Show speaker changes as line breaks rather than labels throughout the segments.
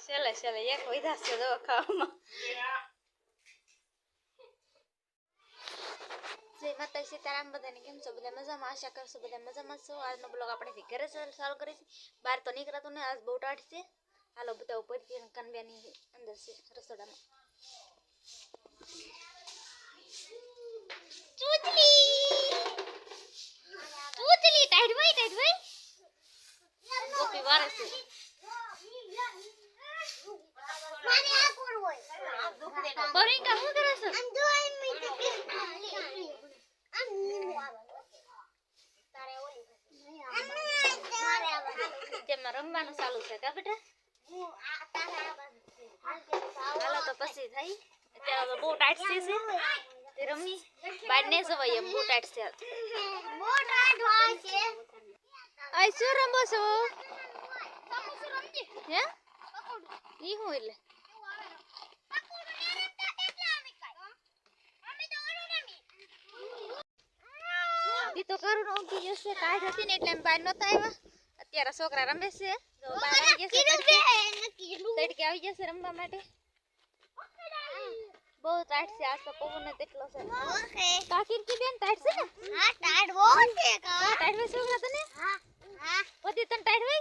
ચલે ચલે એક વૈધા છે જો ખાવામાં જય માતા સીતારામ બધાને કેમ છો બધા મજામાં આશા કરશો બધા મજામાં છો આજનો બ્લોગ આપણે ઘરે ચાલુ કરીશું બહાર તો નીકળાતો ને આજ બહુ ટાઢ છે હાલો બધા ઉપર કનબ્યાની અંદર છે રસોડામાં ચૂતલી ટાઢ ભાઈ કોપી વારે છે બરિંકા હું કરે છે જેમાં રમવાનું ચાલુ છે કા બેટા હાલો તો પછી થઈ અત્યારે તો બહુ ટાઈટ છે તે રમી બહાર ને જવાય એમ બહુ ટાઈટ છે આઈ શું રમો છો હે ઈ હું એટલે દી તો કરું ઉગી જશે કાઢ હતી ને એટલે એમ બહાર નતા આવ્યા અત્યારે છોકરા રમે છે જો બહાર આવી જશે તડકે આવી જશે રમવા માટે બહુ ટાઈટ છે આજ તો પવન તેટલો છે કાકી કી બેન ટાઈટ છે ને હા ટાઈટ બહુ છે કા ટાઈટ વે છોકરા તને હા હા પતિ તને ટાઈટ વે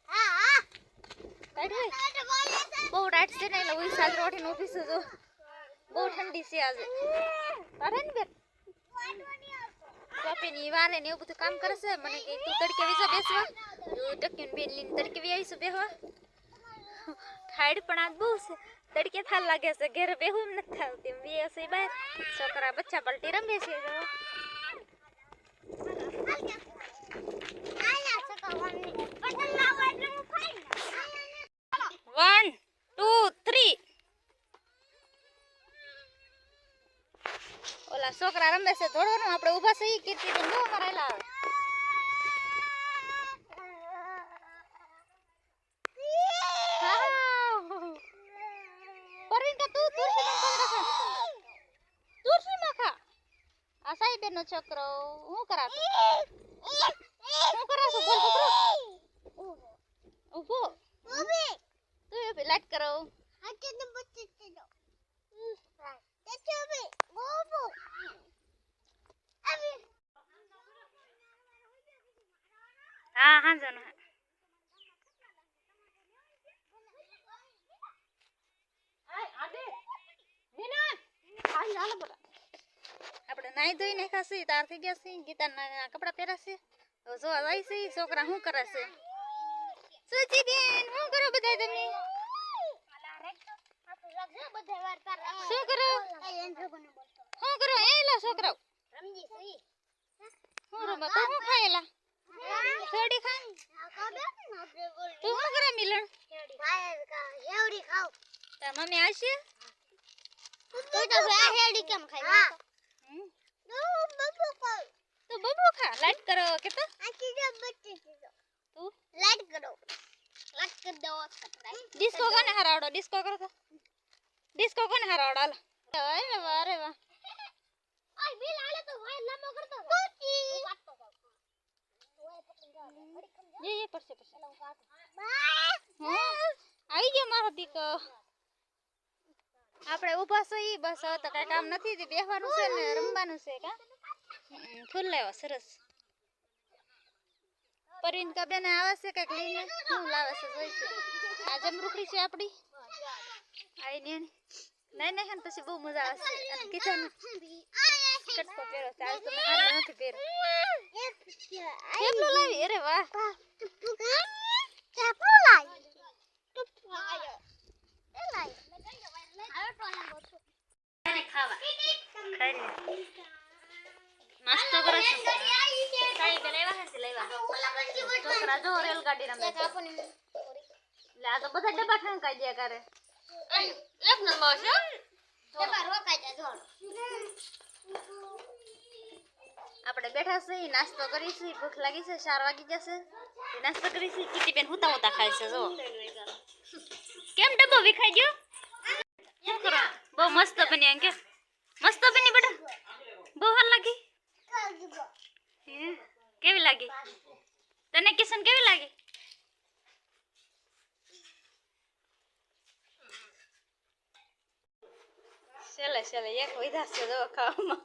હા હા ટાઈટ વે બહુ ટાઈટ છે ને એટલે ઉઈ સાજ રોટી નો પીસું જો બહુ ઠંડી છે આજે તારે ને બેન કોપી ની વારે ને એવું બધું કામ કરે છે મને કે તું તડકે વિસો બેસવા ટક્કીન બેન લીન તડકે વી આવીશું બેહવા ઠાડ પણ આજ બહુ છે તડકે થાલ લાગે છે ઘરે બેહું એમ નથી થાવતી એમ બે છે બહાર છોકરા બચ્ચા પલટી રમે છે જો 1 2 3 ઓલા છોકરા રમે છે થોડોનું આપણે ઊભા સહી કીર્તિ બેન જો કરેલા નો છોકરો હું કરાતો હું કરાતો બોલ છોકરો ઉભો ઊભી તું એ લાઈટ કરો હાથે ને બચ્ચે દો તે બે બોબો આવી હા હા જનો આય આદે વિના આય હાલ બડા આપણે નાઈ ધોઈ નાખ્યા છે તાર થઈ ગયા છે ગીતાના કપડા પહેર્યા છે જો આવી છે છોકરા શું કરે છે સુચી બેન શું કરો બધા તમે શું કરો એલા છોકરા રમજી સહી હું રમવા તો હું ખાયેલા છોડી ખા તું શું કરે મિલણ હેવડી ખાવ તાર મમ્મી આવશે તું તો હેવડી કેમ ખાઈ तो बबू खा लाइट करो के तो तू लाइट कर दो डिस्को कौन हरावड़ो डिस्को करो तो डिस्को कौन हरावड़ो अरे वाह ओए बिल आले तो भाई लंबो कर दो ये पर से आई गयो मारो दीको આપણે ઊભા સહી બસ હવે તો કઈ કામ નથી તે બેહવાનું છે ને રમવાનું છે કા ફૂલ લાવ્યો સરસ પરિન કા બેન આવે છે કઈક લઈને હું લાવે છે જોઈ છે આ જમરૂખડી છે આપડી આઈ ને નહીં નહીં પછી બહુ મજા આવશે અને કીધાનું કટકો પહેરો ચાલ તો હાલ નથી પહેરો કેટલો લાવી અરે વાહ કેટલો લાવી એ લાવી मस्त करे साई के लेवा है लेवा छोकरा जो रेलगाड़ी रमे ला तो બધા ડબ્બા ઠંકાઈ દે કરે એક નંબર છે ડબ્બા રોકાઈ જાય જોડ આપણે બેઠા છીએ નાસ્તો કરીશું ભૂખ લાગી છે 4 વાગી જશે નાસ્તો કરીશું કીટી બેન હુતા ખાય છે જો કેમ ડબ્બો વિખાઈ ગયો શું કરો બહુ મસ્ત બની અંકે મસ્ત બની બેટા બહુ હાલ લાગી કેવી લાગી તને કિશન કેવી લાગી છેલ્લે છેલ્લે એક વિધા છે જો ખાવામાં